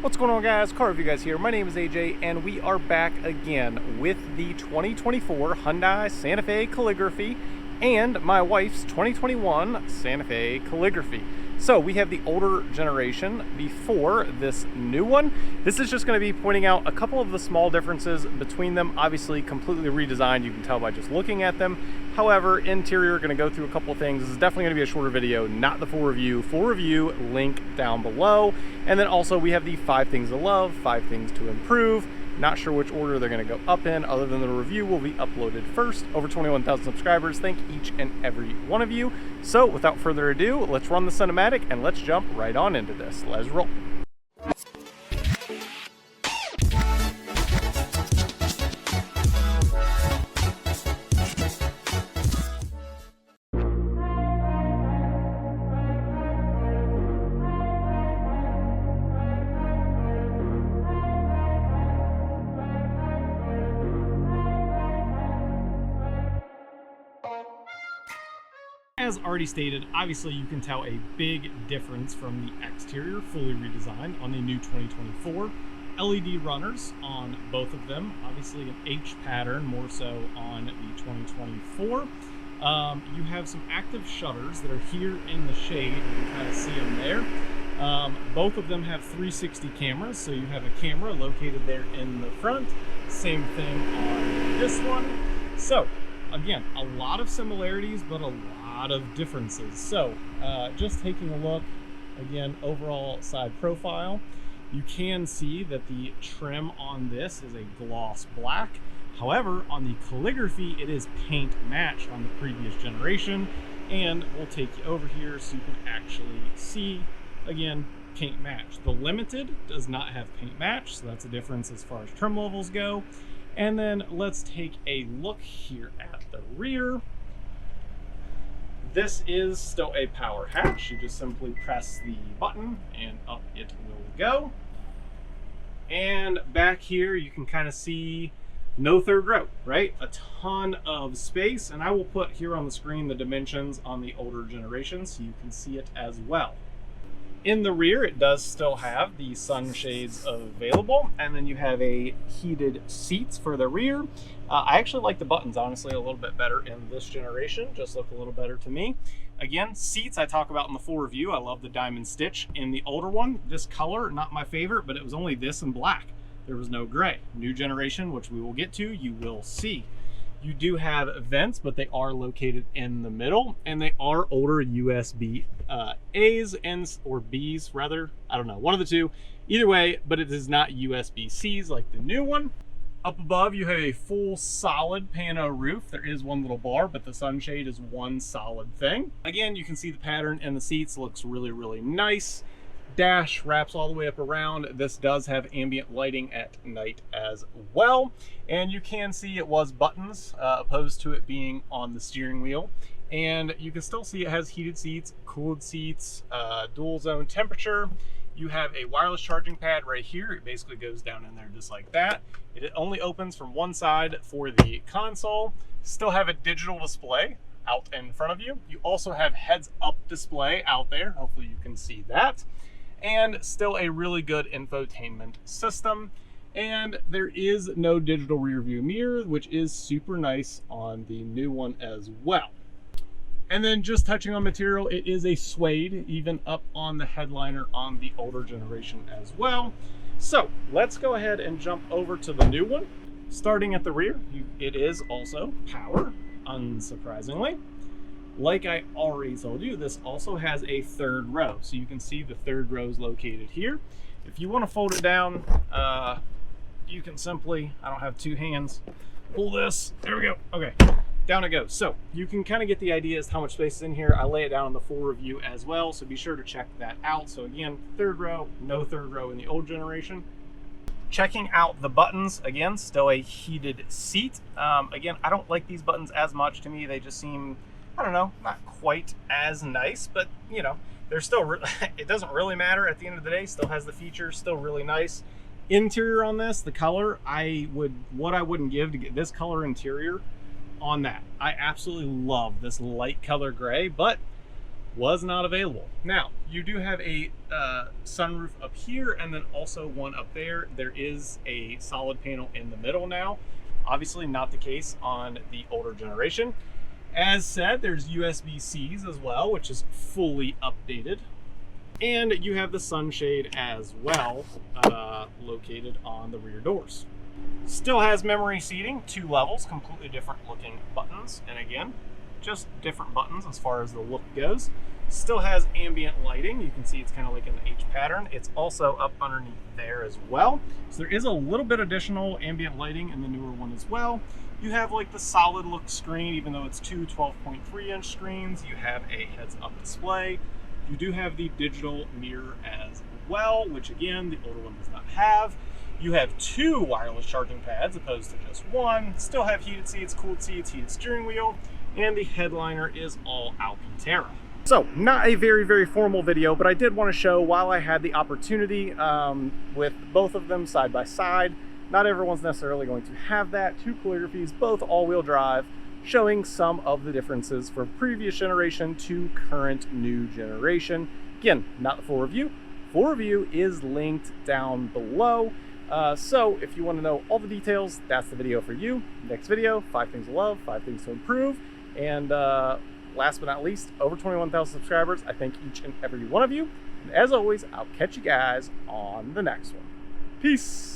What's going on, guys? Car review guys here. My name is AJ and we are back again with the 2024 Hyundai Santa Fe Calligraphy and my wife's 2021 Santa Fe Calligraphy. So we have the older generation before this new one. This is just going to be pointing out a couple of the small differences between them. Obviously completely redesigned, you can tell by just looking at them. However, interior, going to go through a couple of things. This is definitely going to be a shorter video, not the full review. Full review link down below. And then also we have the 5 things to love, 5 things to improve. Not sure which order they're going to go up in, other than the review will be uploaded first. Over 21,000 subscribers. Thank each and every one of you. So without further ado, let's run the cinematic and let's jump right on into this. Let's roll. As already stated, obviously you can tell a big difference from the exterior, fully redesigned on the new 2024. LED runners on both of them, obviously an H pattern more so on the 2024. You have some active shutters that are here in the shade. You can kind of see them there. Both of them have 360 cameras, so you have a camera located there in the front. Same thing on this one. So again, a lot of similarities, but a lot of differences. So just taking a look again, overall side profile, you can see that the trim on this is a gloss black. However, on the Calligraphy, it is paint matched on the previous generation, and we'll take you over here so you can actually see again paint match. The Limited does not have paint match, so that's a difference as far as trim levels go. And then let's take a look here at the rear. This is still a power hatch. You just simply press the button and up it will go. And back here you can kind of see no third row, right? A ton of space, and I will put here on the screen the dimensions on the older generation so you can see it as well. In the rear, it does still have the sunshades available, and then you have a heated seats for the rear. I actually like the buttons, honestly, a little bit better in this generation. Just look a little better to me. Again, seats I talk about in the full review. I love the diamond stitch in the older one. This color, not my favorite, but it was only this and black. There was no gray. New generation, which we will get to, you will see. You do have vents, but they are located in the middle, and they are older USB A's and or B's rather. I don't know, one of the two. Either way, but it is not USB-C's like the new one. Up above, you have a full solid pano roof. There is one little bar, but the sunshade is one solid thing. Again, you can see the pattern in the seats. Looks really, really nice. Dash wraps all the way up around. This does have ambient lighting at night as well, and you can see it was buttons opposed to it being on the steering wheel. And you can still see it has heated seats, cooled seats, dual zone temperature. You have a wireless charging pad right here. It basically goes down in there just like that. It only opens from one side for the console. Still have a digital display out in front of you. You also have heads up display out there. Hopefully you can see that. And still a really good infotainment system. And there is no digital rear view mirror, which is super nice on the new one as well. And then just touching on material, it is a suede, even up on the headliner on the older generation as well. So let's go ahead and jump over to the new one. Starting at the rear, it is also power, unsurprisingly. Like I already told you, this also has a third row. So you can see the third row is located here. If you want to fold it down, you can simply, I don't have two hands, pull this, there we go, okay, down it goes. So you can kind of get the idea as to how much space is in here. I lay it down in the full review as well, so be sure to check that out. So again, third row, no third row in the old generation. Checking out the buttons, again, still a heated seat. Again, I don't like these buttons as much. To me, they just seem, I don't know, not quite as nice, but you know, they're still, it doesn't really matter at the end of the day. Still has the features, still really nice. Interior on this, the color, what I wouldn't give to get this color interior on that. I absolutely love this light color gray, but was not available. Now, you do have a sunroof up here and then also one up there. There is a solid panel in the middle now. Obviously not the case on the older generation. As said, there's USB-Cs as well, which is fully updated. And you have the sunshade as well, located on the rear doors. Still has memory seating, 2 levels, completely different looking buttons. And again, just different buttons as far as the look goes. Still has ambient lighting. You can see it's kind of like an H pattern. It's also up underneath there as well. So there is a little bit additional ambient lighting in the newer one as well. You have like the solid look screen, even though it's 2 12.3 inch screens. You have a heads up display. You do have the digital mirror as well, which again, the older one does not have. You have 2 wireless charging pads opposed to just 1. Still have heated seats, cooled seats, heated steering wheel, and the headliner is all Alcantara. So, not a very formal video, but I did want to show while I had the opportunity with both of them side by side. Not everyone's necessarily going to have that. 2 Calligraphies, both all-wheel drive, showing some of the differences from previous generation to current new generation. Again, not the full review. Full review is linked down below. So if you want to know all the details, that's the video for you. Next video, 5 things to love, 5 things to improve. And last but not least, over 21,000 subscribers. I thank each and every one of you. And as always, I'll catch you guys on the next one. Peace.